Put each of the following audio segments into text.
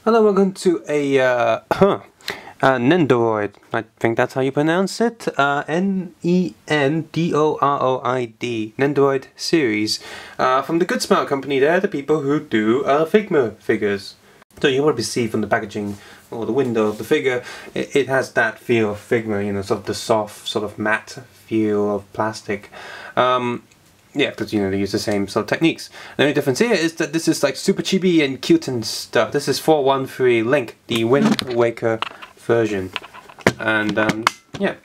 Hello, welcome to a Nendoroid. I think that's how you pronounce it. Nendoroid. Nendoroid series. From the Good Smile Company. They're the people who do Figma figures. So you will see from the packaging or the window of the figure, it has that feel of Figma, you know, sort of the soft, sort of matte feel of plastic. Yeah, because they use the same sort of techniques. The only difference here is that this is like super chibi and cute and stuff. This is 413 Link, the Wind Waker version. And yeah,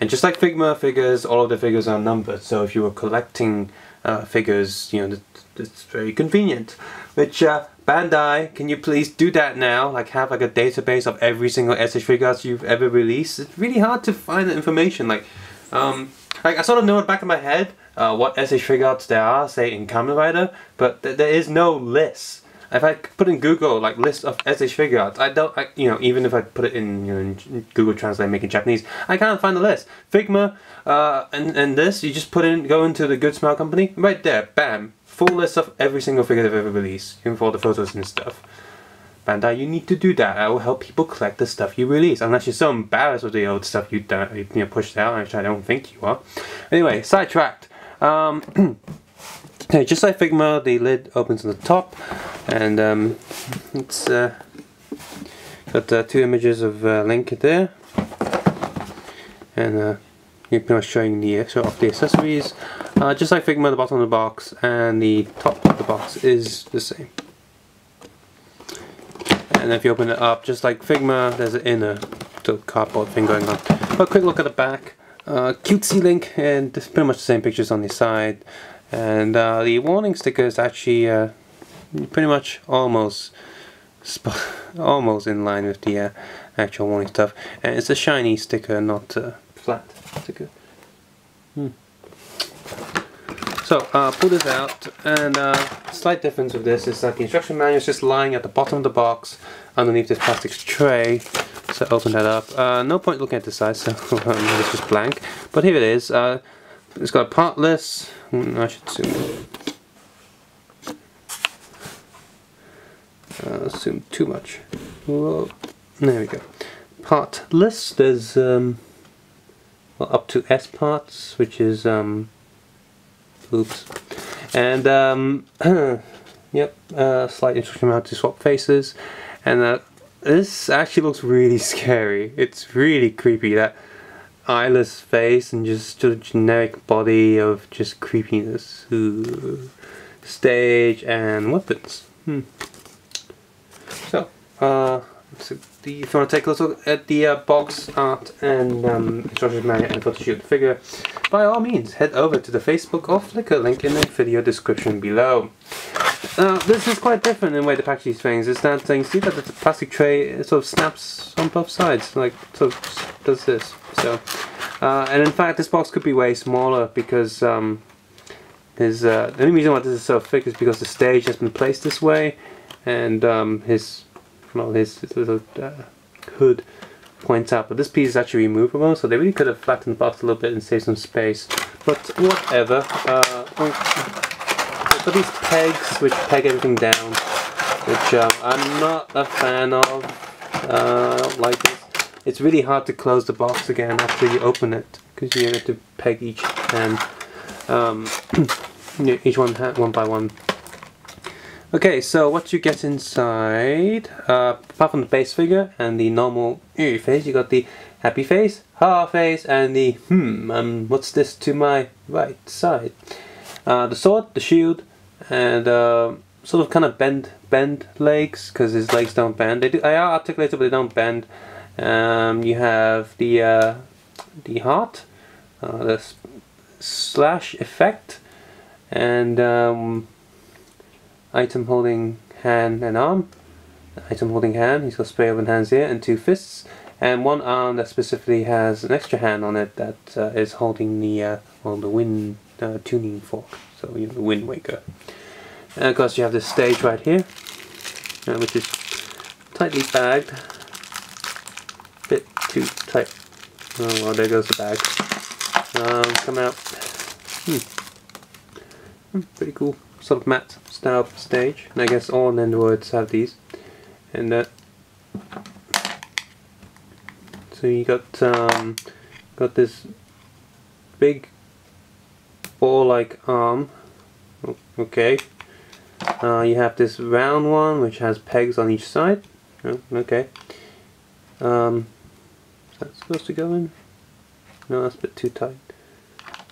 and just like Figma figures, all of the figures are numbered. So if you were collecting figures, you know, it's very convenient. Which Bandai, can you please do that now? Like have like a database of every single SH figures you've ever released. It's really hard to find the information. Like I sort of know it back in my head. What SH figures there are, say in Kamen Rider, but there is no list. If I put in Google like list of SH figures, you know, even if I put it in, you know, in Google Translate, make it Japanese, I can't find the list. Figma and this, you just go into the Good Smile Company, right there, bam, full list of every single figure they've ever released, even for all the photos and stuff. Bandai, you need to do that. That will help people collect the stuff you release. Unless you're so embarrassed with the old stuff you pushed out, which I don't think you are. Anyway, sidetracked. Okay, just like Figma, the lid opens on the top, and it's got two images of Link there, and you're pretty much showing the show off the accessories. Just like Figma, the bottom of the box and the top of the box is the same. And if you open it up, just like Figma, there's an inner sort of cardboard thing going on. A quick look at the back. Cutesy Link, and there's pretty much the same pictures on the side. And the warning sticker is actually pretty much almost in line with the actual warning stuff. And it's a shiny sticker, not a flat sticker. So pull this out, and slight difference with this is that the instruction manual is just lying at the bottom of the box underneath this plastic tray. So open that up. No point looking at the size, so it's just blank. But here it is. It's got a part list. I should zoom too much. Whoa. There we go. Part list. There's well, up to S parts, which is oops. And yep. Slight instruction how to swap faces, and this actually looks really scary. It's really creepy, that eyeless face and just sort of generic body of just creepiness. Ooh. Stage and weapons. So, if you want to take a look at the box art and instructions manual and photo shoot the figure, by all means head over to the Facebook or Flickr link in the video description below. This is quite different in the way they package these things. It's that thing, see that the plastic tray, it sort of snaps on both sides, like sort of does this. So, and in fact, this box could be way smaller because the only reason why this is so thick is because the stage has been placed this way, and his little hood points out. But this piece is actually removable, so they really could have flattened the box a little bit and saved some space. But whatever. Got these pegs which peg everything down, which I'm not a fan of. I don't like this. It's really hard to close the box again after you open it, because you have to peg each hand, each one by one. Okay, so what you get inside, apart from the base figure and the normal face, you got the happy face, ha face, and the what's this to my right side? The sword, the shield, and sort of kind of bend legs, because his legs don't bend. They are articulated, but they don't bend. You have the heart, the slash effect, and item holding hand and arm. Item holding hand, he's got spray open hands here, and two fists, and one arm that specifically has an extra hand on it that is holding the wind tuning fork, so you know, the Wind Waker. And of course you have this stage right here, which is tightly bagged. Bit too tight. Oh well, there goes the bag. Come out. Pretty cool. Sort of matte style stage, and I guess all Nendoroids have these. And So you got this big ball-like arm. Okay. You have this round one which has pegs on each side. Oh, okay. Is that supposed to go in? No, that's a bit too tight.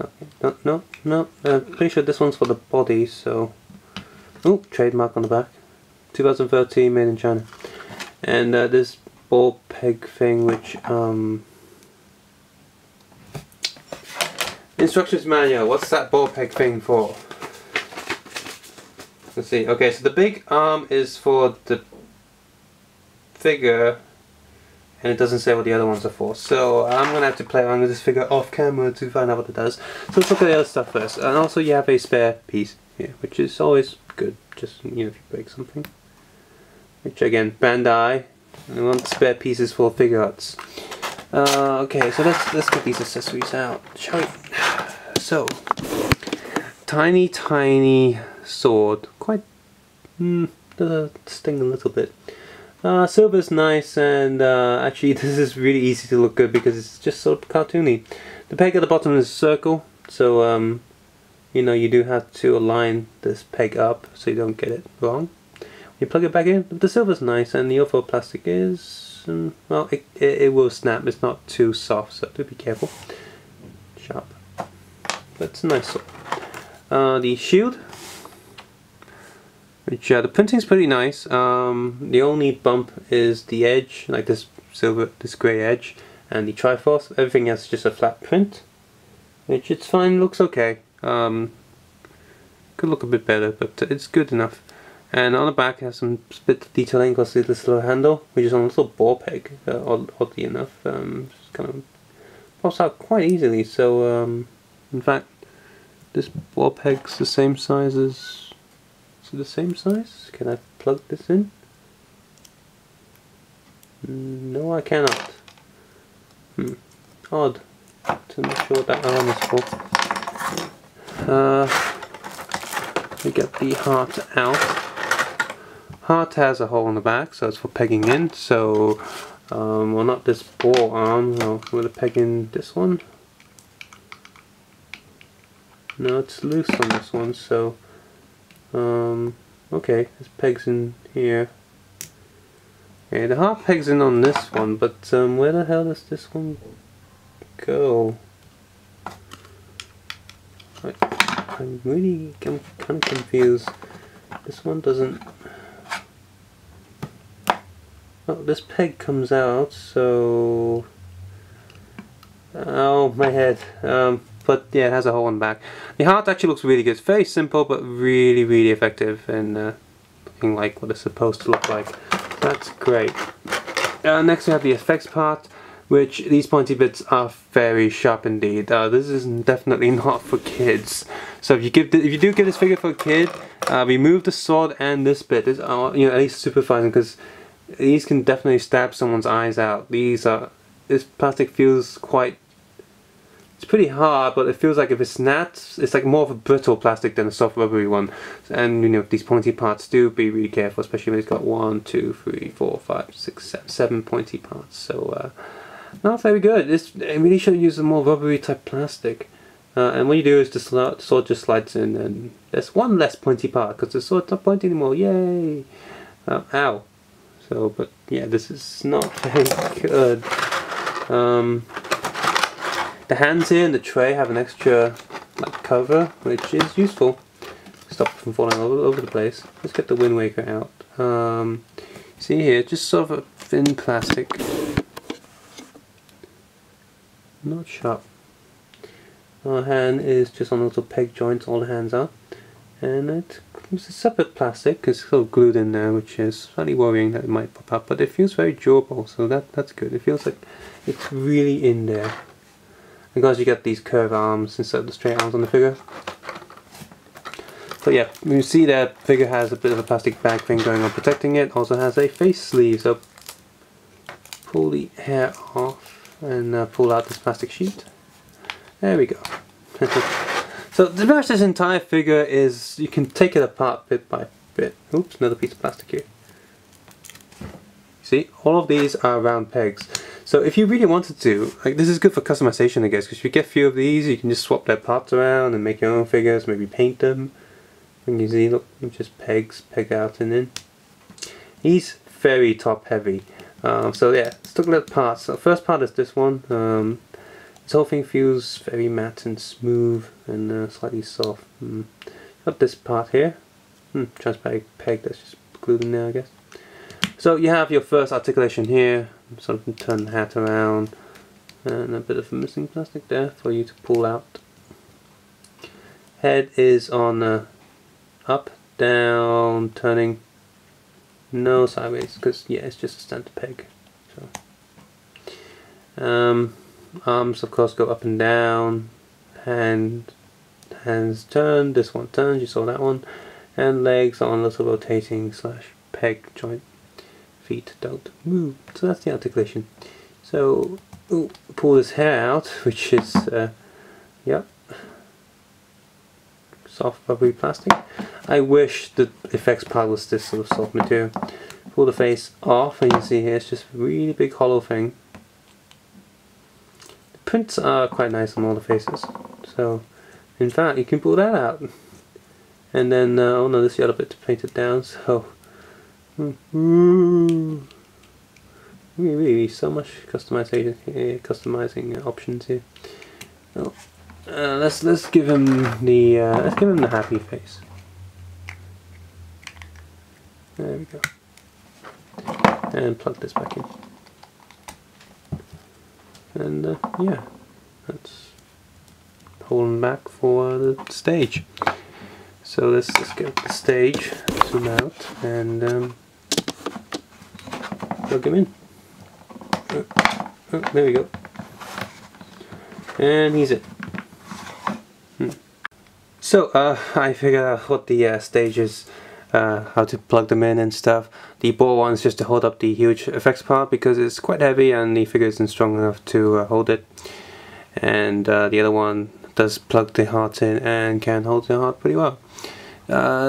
Okay. No. Pretty sure this one's for the body. So, oh, trademark on the back. 2013, made in China. And this ball peg thing, which instructions manual. What's that ball peg thing for? Let's see. Okay, so the big arm is for the figure, and it doesn't say what the other ones are for. So I'm gonna have to play around with this figure off camera to find out what it does. So let's look at the other stuff first. And also, you have a spare piece here, which is always good. Just if you break something. Which again, Bandai. I want spare pieces for figure arts. Okay, so let's get these accessories out, shall we? So, tiny sword, quite does sting a little bit. Silver's nice, and actually this is really easy to look good because it's just sort of cartoony. The peg at the bottom is a circle, so you know, you do have to align this peg up so you don't get it wrong. You plug it back in. The silver's nice, and the other plastic is well, it will snap. It's not too soft, so do be careful. Sharp, but it's a nice sword. The shield, which the printing's pretty nice. The only bump is the edge, like this grey edge, and the Triforce. Everything else is just a flat print, which it's fine. Looks okay. Could look a bit better, but it's good enough. And on the back it has some bit of detailing because this little handle, which is on a little ball peg, oddly enough, just kind of pops out quite easily. So in fact, this ball peg's the same size as... Is it the same size? Can I plug this in? No, I cannot. Odd. I'm not sure what that arm is for. We get the heart out. Heart has a hole in the back, so it's for pegging in. So, well, not this ball arm. No, we'll peg in this one. No, it's loose on this one. So, okay, this pegs in here. Okay, the heart pegs in on this one, but where the hell does this one go? I'm kind of confused. This one doesn't... Oh, this peg comes out, so... Oh, my head. But yeah, it has a hole in the back. The heart actually looks really good. It's very simple, but really effective, and looking like what it's supposed to look like. That's great. Next we have the effects part, which these pointy bits are very sharp indeed. This is definitely not for kids. So if you do give this figure for a kid, remove the sword and this bit. This, you know, at least supervising, because these can definitely stab someone's eyes out. This plastic feels quite... It's pretty hard, but it feels like if it snaps, it's like more of a brittle plastic than a soft rubbery one. And you know, these pointy parts, do be really careful, especially when it's got 1, 2, 3, 4, 5, 6, 7 pointy parts. So not very good. It really should use a more rubbery type plastic. And what you do is the sword just slides in, and there's one less pointy part because the sword's not pointy anymore. Yay! Ow! So, but yeah, this is not very good. The hands here and the tray have an extra like cover, which is useful. Stop it from falling all over the place. Let's get the Wind Waker out. See here, just sort of a thin plastic. Not sharp. Our hand is just on a little peg joint, all the hands are. And it's a separate plastic, it's still glued in there, which is slightly worrying that it might pop up, but it feels very durable, so that's good. It feels like it's really in there. Because you get these curved arms instead of the straight arms on the figure. So yeah, you see that figure has a bit of a plastic bag thing going on protecting it. Also has a face sleeve, so pull the hair off and pull out this plastic sheet. There we go. So to match this entire figure is, you can take it apart bit by bit. Oops, another piece of plastic here. See, all of these are round pegs. So if you really wanted to, like, this is good for customization, I guess, because if you get a few of these, you can just swap their parts around and make your own figures, maybe paint them. And you see, look, just pegs, peg out and in. He's very top heavy. So yeah, let's look at the parts. So the first part is this one. This whole thing feels very matte and smooth and slightly soft. Got this part here. Transparent peg that's just glued in there, I guess. So you have your first articulation here. Sort of turn the hat around, and a bit of missing plastic there for you to pull out. Head is on up, down, turning. No sideways, because yeah, it's just a standard peg. So arms, of course, go up and down. Hands turn. This one turns. You saw that one. And legs are on a little rotating / peg joint. Feet don't move. So that's the articulation. So pull this hair out, which is yeah, soft rubbery plastic. I wish the effects part was this sort of soft material. Pull the face off, and you see here it's just a really big hollow thing. The prints are quite nice on all the faces. So in fact, you can pull that out. And then oh no, this is the other bit to paint it down. So really so much customizing options here. So, let's give him the happy face. There we go. And plug this back in. And yeah, that's holding back for the stage. So let's get the stage, zoom out, and plug him in. There we go. And he's it. So I figured out what the stage is, how to plug them in and stuff. The ball one is just to hold up the huge effects part because it's quite heavy and the figure isn't strong enough to hold it. And the other one does plug the heart in and can hold the heart pretty well.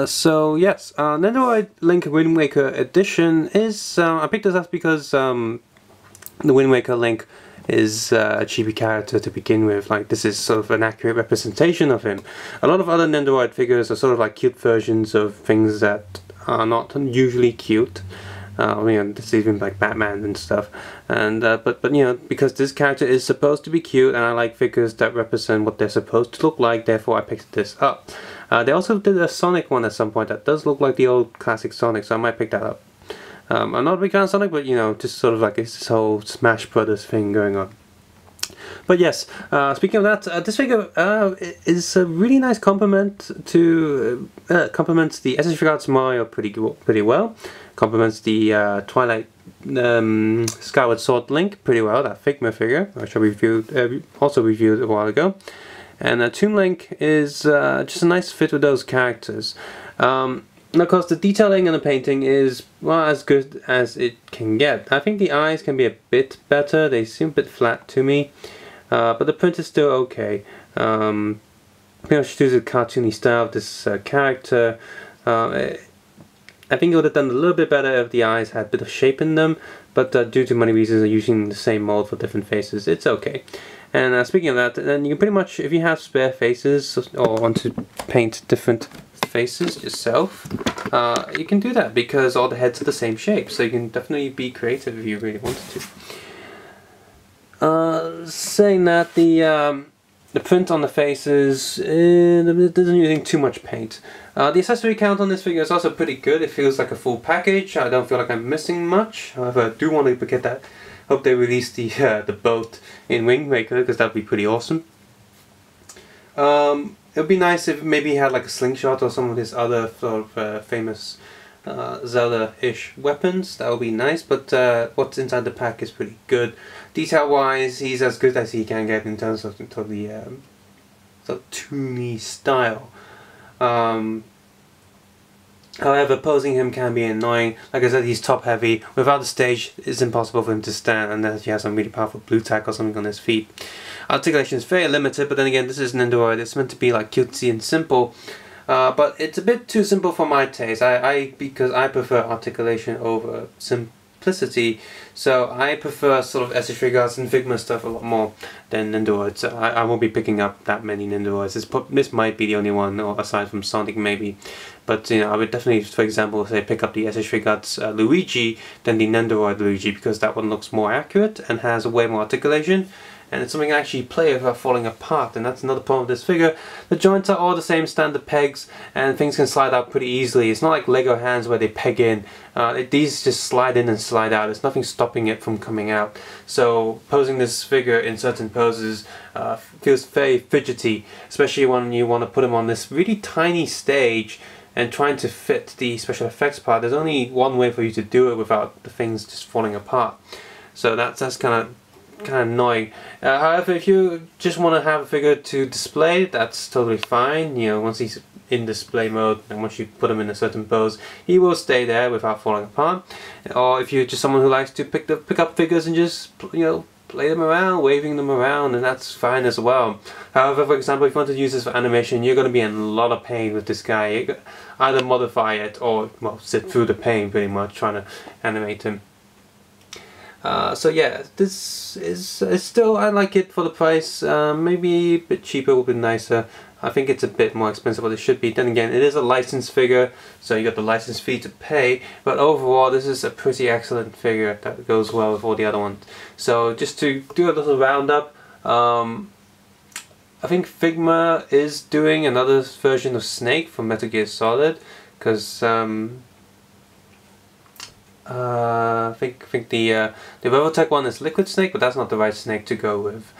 So yes, Nendoroid Link Wind Waker Edition is, I picked this up because the Wind Waker Link is a chibi character to begin with. Like, this is sort of an accurate representation of him. A lot of other Nendoroid figures are sort of like cute versions of things that are not usually cute. You know, this is even like Batman and stuff. And but you know, because this character is supposed to be cute, and I like figures that represent what they're supposed to look like, therefore I picked this up. They also did a Sonic one at some point that does look like the old classic Sonic, so I might pick that up. I'm not a big fan of Sonic, but you know, just sort of like it's this whole Smash Brothers thing going on. But yes, speaking of that, this figure is a really nice complement to complements the SH Figuarts Mario pretty well. Complements the Twilight Skyward Sword Link pretty well. That Figma figure, which I also reviewed a while ago. And Toon Link is just a nice fit with those characters. And of course, the detailing and the painting is, well, as good as it can get. I think the eyes can be a bit better. They seem a bit flat to me. But the print is still okay. Pretty much due to the cartoony style of this character. I think it would have done a little bit better if the eyes had a bit of shape in them. But due to many reasons of using the same mold for different faces, it's okay. And speaking of that, then you can pretty much, if you have spare faces or want to paint different faces yourself, you can do that because all the heads are the same shape, so you can definitely be creative if you really wanted to. Saying that, the print on the faces it isn't using too much paint. The accessory count on this figure is also pretty good. It feels like a full package. I don't feel like I'm missing much. However, I do want to get that. Hope they release the boat in Wind Waker, because that'd be pretty awesome. It would be nice if maybe he had like a slingshot or some of his other sort of famous Zelda-ish weapons. That would be nice, but what's inside the pack is pretty good. Detail-wise, he's as good as he can get in terms of the sort of toony style. However, posing him can be annoying. Like I said, he's top heavy. Without the stage, it's impossible for him to stand unless he has some really powerful blue tack or something on his feet. Articulation is very limited, but then again, this is Nendoroid. It's meant to be like cutesy and simple. But it's a bit too simple for my taste. Because I prefer articulation over simplicity. So I prefer sort of SH Figuarts and Figma stuff a lot more than Nendoroid. So I won't be picking up that many Nendoroids. This might be the only one, or aside from Sonic maybe. But you know, I would definitely, for example, say pick up the SH Figuarts Luigi than the Nendoroid Luigi, because that one looks more accurate and has way more articulation. And it's something I actually play without falling apart, and that's another problem with this figure. The joints are all the same standard pegs, and things can slide out pretty easily. It's not like Lego hands where they peg in. These just slide in and slide out. There's nothing stopping it from coming out. So posing this figure in certain poses feels very fidgety, especially when you want to put him on this really tiny stage and trying to fit the special effects part. There's only one way for you to do it without the things just falling apart. So that's kind of annoying. However, if you just want to have a figure to display, that's totally fine. You know, once he's in display mode and once you put him in a certain pose, he will stay there without falling apart. Or if you're just someone who likes to pick up figures and just, you know, play them around, waving them around, and that's fine as well. However, for example, if you want to use this for animation, you're going to be in a lot of pain with this guy. You either modify it or, well, sit through the pain pretty much trying to animate him. So yeah, this is still, I like it for the price. Maybe a bit cheaper would be nicer. I think it's a bit more expensive than it should be. Then again, it is a licensed figure, so you got the license fee to pay. But overall, this is a pretty excellent figure that goes well with all the other ones. So just to do a little roundup, I think Figma is doing another version of Snake from Metal Gear Solid, because I think the Robotech one is Liquid Snake, but that's not the right Snake to go with.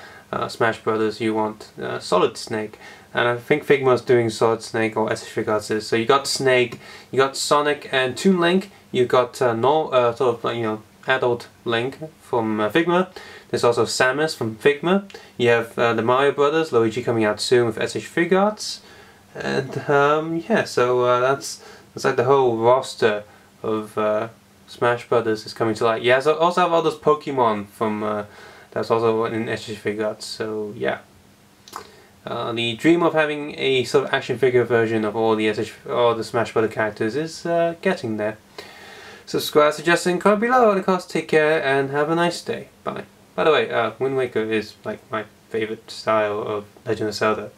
Smash Brothers, you want Solid Snake, and I think Figma's doing Solid Snake, or SH Figuarts is. So you got Snake, you got Sonic and Toon Link, you got sort of like, you know, adult Link from Figma. There's also Samus from Figma. You have the Mario Brothers, Luigi coming out soon with SH Figuarts, and yeah, so that's like the whole roster of Smash Brothers is coming to light. Yeah, so also have all those Pokemon from that's also in SH Figuarts. So yeah, the dream of having a sort of action figure version of all the Smash Brothers characters is getting there. Subscribe, suggest, and comment below. And of course, take care and have a nice day. Bye. By the way, Wind Waker is like my favorite style of Legend of Zelda.